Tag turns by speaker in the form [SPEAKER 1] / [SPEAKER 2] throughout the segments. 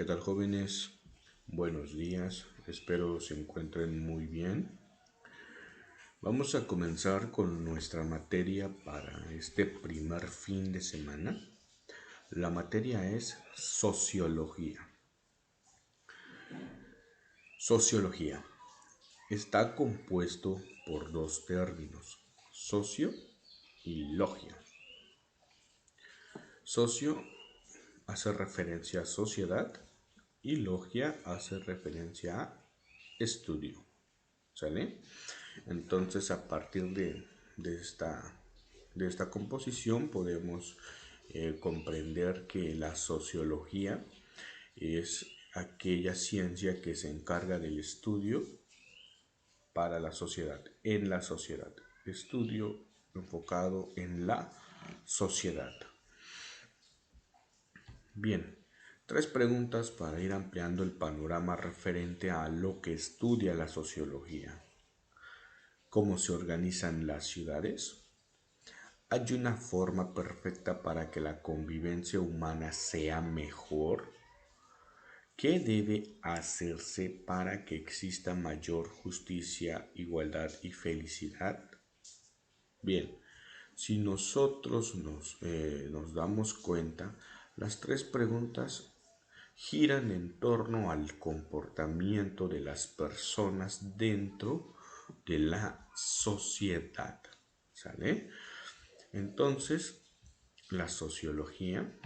[SPEAKER 1] ¿Qué tal, jóvenes? Buenos días, espero se encuentren muy bien. Vamos a comenzar con nuestra materia para este primer fin de semana. La materia es sociología. Sociología está compuesto por dos términos, socio y logia. Socio hace referencia a sociedad y logia hace referencia a estudio. ¿Sale? Entonces, a partir de esta composición podemos comprender que la sociología es aquella ciencia que se encarga del estudio para la sociedad, en la sociedad. Estudio enfocado en la sociedad. Bien, tres preguntas para ir ampliando el panorama referente a lo que estudia la sociología. ¿Cómo se organizan las ciudades? ¿Hay una forma perfecta para que la convivencia humana sea mejor? ¿Qué debe hacerse para que exista mayor justicia, igualdad y felicidad? Bien, si nosotros nos damos cuenta, las tres preguntas giran en torno al comportamiento de las personas dentro de la sociedad. ¿Sale? Entonces, la sociología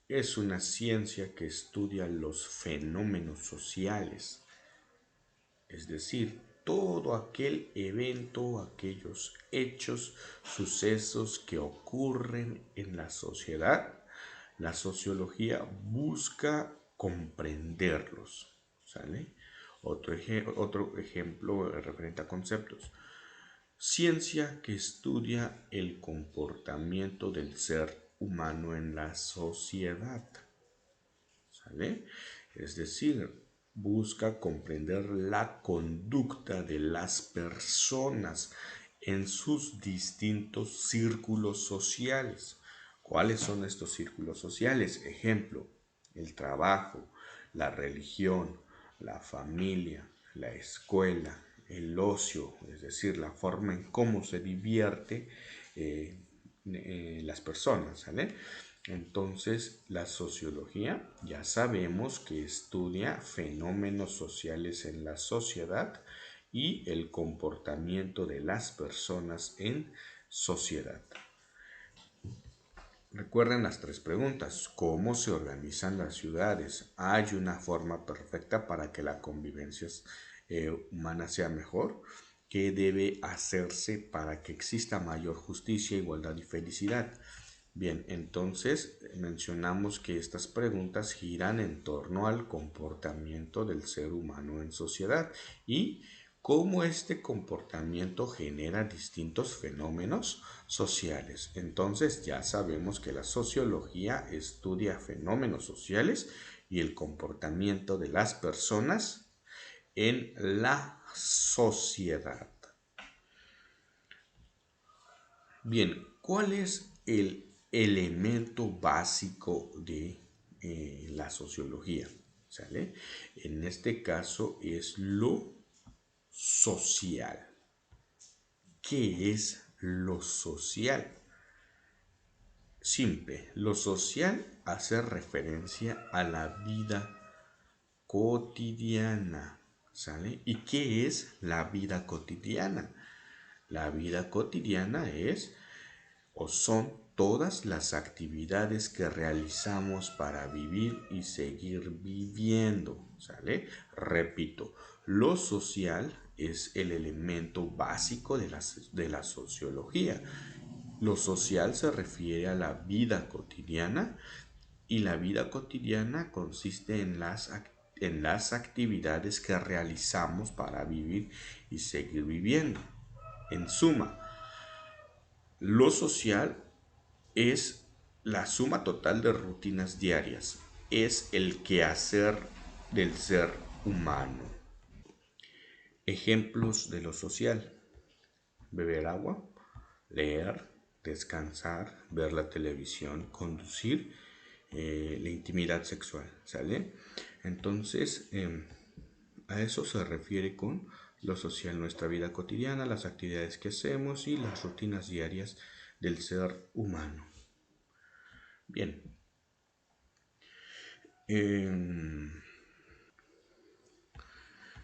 [SPEAKER 1] es una ciencia que estudia los fenómenos sociales, es decir, todo aquel evento, aquellos hechos, sucesos que ocurren en la sociedad. La sociología busca comprenderlos. ¿Sale? Otro ejemplo referente a conceptos. Ciencia que estudia el comportamiento del ser humano en la sociedad. ¿Sale? Es decir, busca comprender la conducta de las personas en sus distintos círculos sociales. ¿Cuáles son estos círculos sociales? Ejemplo, el trabajo, la religión, la familia, la escuela, el ocio, es decir, la forma en cómo se divierte las personas, ¿sale? Entonces, la sociología ya sabemos que estudia fenómenos sociales en la sociedad y el comportamiento de las personas en sociedad. Recuerden las tres preguntas. ¿Cómo se organizan las ciudades? ¿Hay una forma perfecta para que la convivencia humana sea mejor? ¿Qué debe hacerse para que exista mayor justicia, igualdad y felicidad? Bien, entonces mencionamos que estas preguntas giran en torno al comportamiento del ser humano en sociedad y cómo este comportamiento genera distintos fenómenos sociales. Entonces ya sabemos que la sociología estudia fenómenos sociales y el comportamiento de las personas en la sociedad. Bien, ¿cuál es el elemento básico de la sociología? ¿Sale? En este caso es lo social. ¿Qué es lo social? Simple, lo social hace referencia a la vida cotidiana. ¿Sale? ¿Y qué es la vida cotidiana? La vida cotidiana es o son todas las actividades que realizamos para vivir y seguir viviendo, ¿sale? Repito, lo social es el elemento básico de la sociología. Lo social se refiere a la vida cotidiana y la vida cotidiana consiste en las actividades que realizamos para vivir y seguir viviendo. En suma, lo social es la suma total de rutinas diarias, es el quehacer del ser humano. Ejemplos de lo social: beber agua, leer, descansar, ver la televisión, conducir, la intimidad sexual, ¿sale? Entonces, a eso se refiere con lo social, nuestra vida cotidiana, las actividades que hacemos y las rutinas diarias del ser humano. Bien.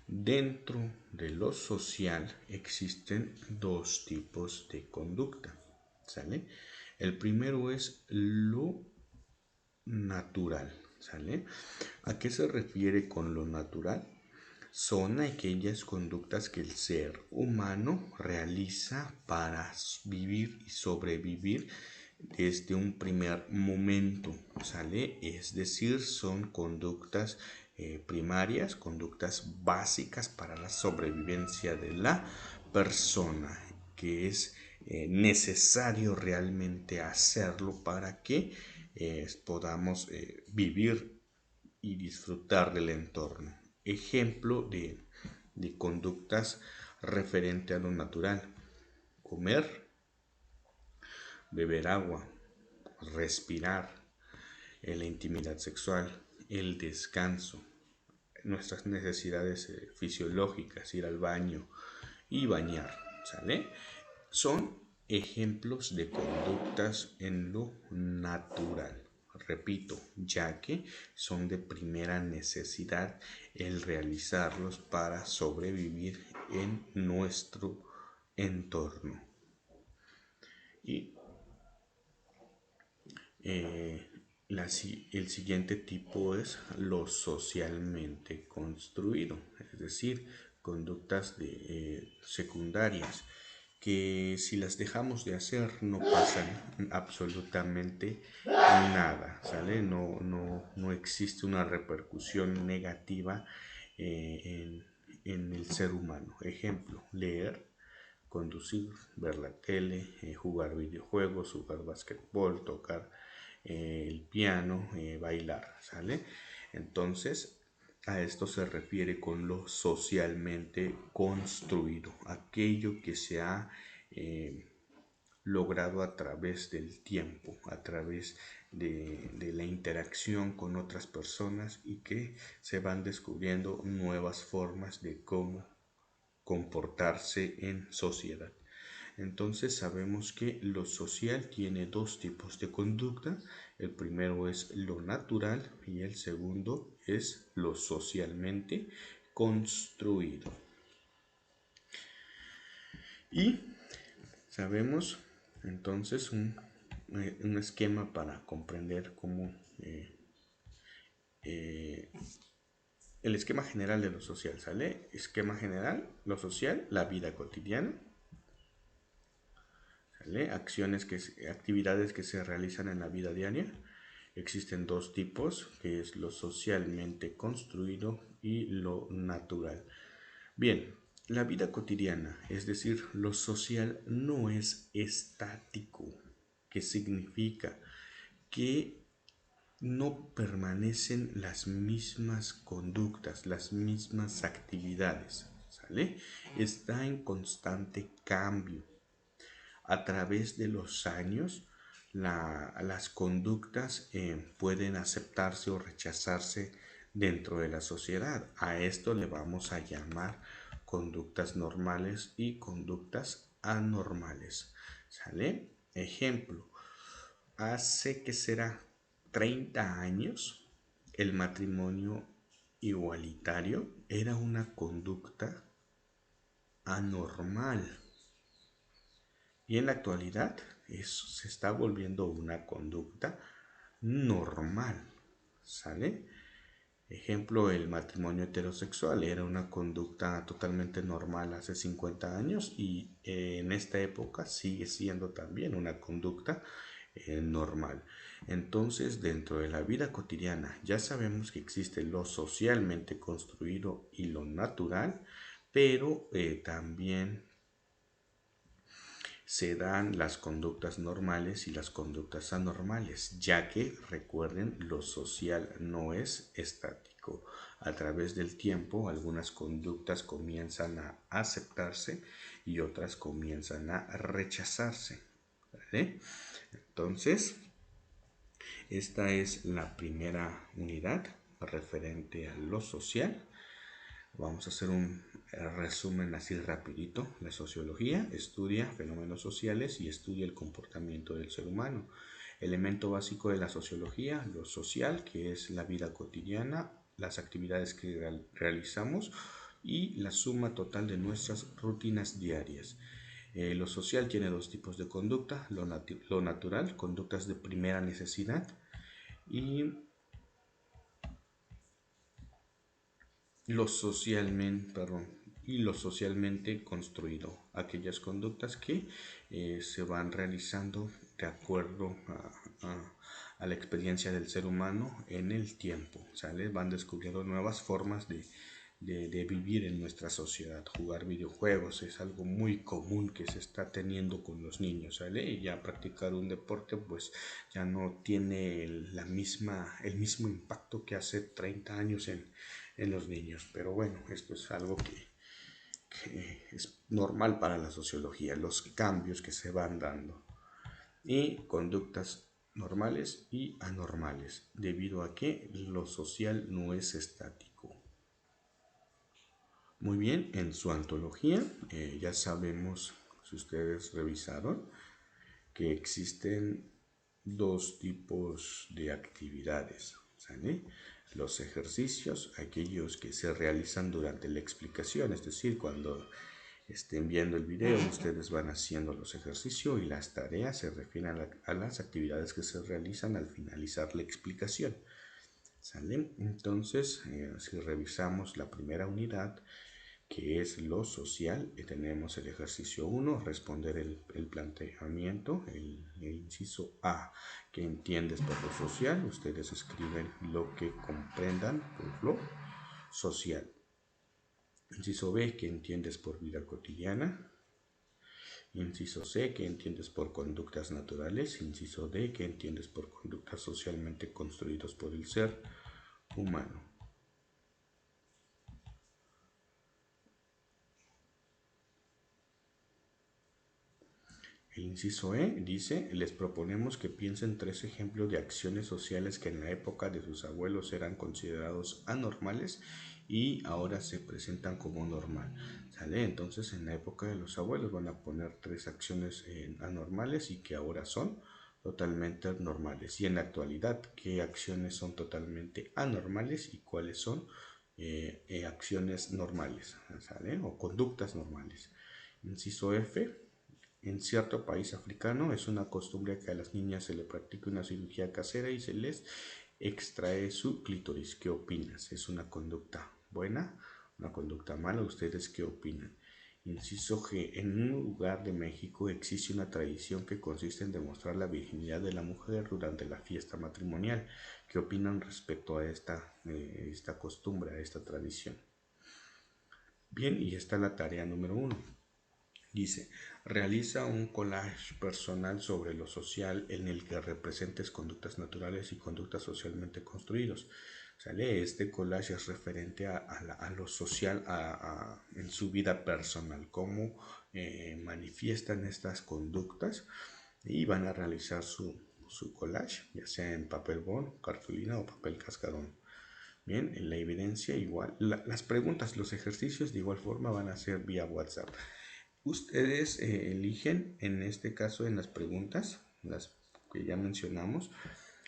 [SPEAKER 1] Dentro de lo social existen dos tipos de conducta, ¿sale? El primero es lo natural, ¿sale? ¿A qué se refiere con lo natural? Son aquellas conductas que el ser humano realiza para vivir y sobrevivir desde un primer momento, ¿sale? Es decir, son conductas primarias, conductas básicas para la sobrevivencia de la persona, que es necesario realmente hacerlo para que podamos vivir y disfrutar del entorno. Ejemplo de conductas referente a lo natural: comer, beber agua, respirar, la intimidad sexual, el descanso, nuestras necesidades fisiológicas, ir al baño y bañar, ¿sale? Son ejemplos de conductas en lo natural. Repito, ya que son de primera necesidad el realizarlos para sobrevivir en nuestro entorno. Y el siguiente tipo es lo socialmente construido, es decir, conductas secundarias que si las dejamos de hacer no pasan absolutamente nada, ¿sale? No existe una repercusión negativa en el ser humano. Ejemplo: leer, conducir, ver la tele, jugar videojuegos, jugar basquetbol, tocar el piano, bailar, ¿sale? Entonces, a esto se refiere con lo socialmente construido, aquello que se ha logrado a través del tiempo, a través de la interacción con otras personas y que se van descubriendo nuevas formas de cómo comportarse en sociedad. Entonces sabemos que lo social tiene dos tipos de conducta. El primero es lo natural y el segundo es lo socialmente construido. Y sabemos entonces un esquema para comprender cómo el esquema general de lo social, ¿sale? Esquema general, lo social, la vida cotidiana, ¿sale? Actividades que se realizan en la vida diaria. Existen dos tipos, que es lo socialmente construido y lo natural. Bien, la vida cotidiana, es decir, lo social, no es estático, que significa que no permanecen las mismas conductas, las mismas actividades, ¿sale? Está en constante cambio. A través de los años, las conductas pueden aceptarse o rechazarse dentro de la sociedad. A esto le vamos a llamar conductas normales y conductas anormales, ¿sale? Ejemplo: hace que será 30 años el matrimonio igualitario era una conducta anormal. Y en la actualidad eso se está volviendo una conducta normal, ¿sale? Ejemplo: el matrimonio heterosexual era una conducta totalmente normal hace 50 años y en esta época sigue siendo también una conducta normal. Entonces, dentro de la vida cotidiana ya sabemos que existe lo socialmente construido y lo natural, pero también se dan las conductas normales y las conductas anormales, ya que recuerden, lo social no es estático. A través del tiempo, algunas conductas comienzan a aceptarse y otras comienzan a rechazarse, ¿vale? Entonces, esta es la primera unidad referente a lo social. Vamos a hacer un resumen así rapidito. La sociología estudia fenómenos sociales y estudia el comportamiento del ser humano. Elemento básico de la sociología, lo social, que es la vida cotidiana, las actividades que realizamos y la suma total de nuestras rutinas diarias. Lo social tiene dos tipos de conducta, lo natural, conductas de primera necesidad, y lo socialmente construido, aquellas conductas que se van realizando de acuerdo a la experiencia del ser humano en el tiempo, ¿sale? Van descubriendo nuevas formas de vivir en nuestra sociedad. Jugar videojuegos es algo muy común que se está teniendo con los niños, ¿sale? Y ya practicar un deporte pues ya no tiene el mismo impacto que hace 30 años en los niños. Pero bueno, esto es algo que es normal para la sociología, los cambios que se van dando. Y conductas normales y anormales, debido a que lo social no es estático. Muy bien, en su antología ya sabemos, si ustedes revisaron, que existen dos tipos de actividades, ¿sale? Los ejercicios, aquellos que se realizan durante la explicación, es decir, cuando estén viendo el video, ustedes van haciendo los ejercicios, y las tareas se refieren a las actividades que se realizan al finalizar la explicación, ¿sale? Entonces, si revisamos la primera unidad, que es lo social, tenemos el ejercicio 1, responder el planteamiento, el inciso A, que entiendes por lo social. Ustedes escriben lo que comprendan por lo social. Inciso B, que entiendes por vida cotidiana. Inciso C, que entiendes por conductas naturales. Inciso D, que entiendes por conductas socialmente construidas por el ser humano. El inciso E dice, les proponemos que piensen 3 ejemplos de acciones sociales que en la época de sus abuelos eran considerados anormales y ahora se presentan como normal, ¿sale? Entonces en la época de los abuelos van a poner 3 acciones anormales y que ahora son totalmente normales. Y en la actualidad, ¿qué acciones son totalmente anormales y cuáles son acciones normales, ¿sale? O conductas normales. Inciso F. En cierto país africano es una costumbre que a las niñas se le practique una cirugía casera y se les extrae su clítoris. ¿Qué opinas? ¿Es una conducta buena? ¿Una conducta mala? ¿Ustedes qué opinan? Inciso G. En un lugar de México existe una tradición que consiste en demostrar la virginidad de la mujer durante la fiesta matrimonial. ¿Qué opinan respecto a esta costumbre, a esta tradición? Bien, y está la tarea número 1. Dice, realiza un collage personal sobre lo social en el que representes conductas naturales y conductas socialmente construidos. ¿Sale? Este collage es referente a lo social en su vida personal, cómo manifiestan estas conductas, y van a realizar su collage, ya sea en papel bond, cartulina o papel cascarón. Bien, en la evidencia igual, las preguntas, los ejercicios de igual forma van a ser vía WhatsApp. Ustedes eligen, en este caso en las preguntas, las que ya mencionamos,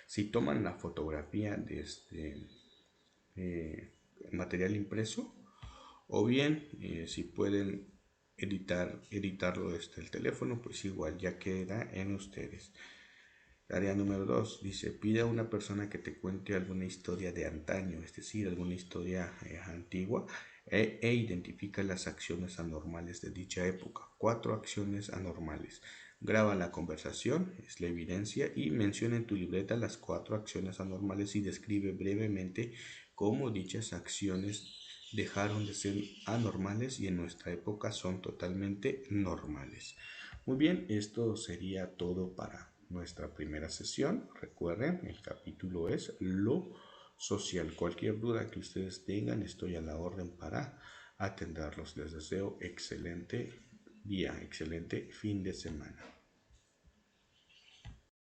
[SPEAKER 1] si toman la fotografía de este material impreso, o bien si pueden editarlo desde el teléfono, pues igual ya queda en ustedes. Tarea número 2 dice, pide a una persona que te cuente alguna historia de antaño, es decir, alguna historia antigua, e identifica las acciones anormales de dicha época. 4 acciones anormales. Graba la conversación, es la evidencia, y menciona en tu libreta las 4 acciones anormales y describe brevemente cómo dichas acciones dejaron de ser anormales y en nuestra época son totalmente normales. Muy bien, esto sería todo para nuestra primera sesión. Recuerden, el capítulo es lo social. Cualquier duda que ustedes tengan, estoy a la orden para atenderlos. Les deseo excelente día, excelente fin de semana.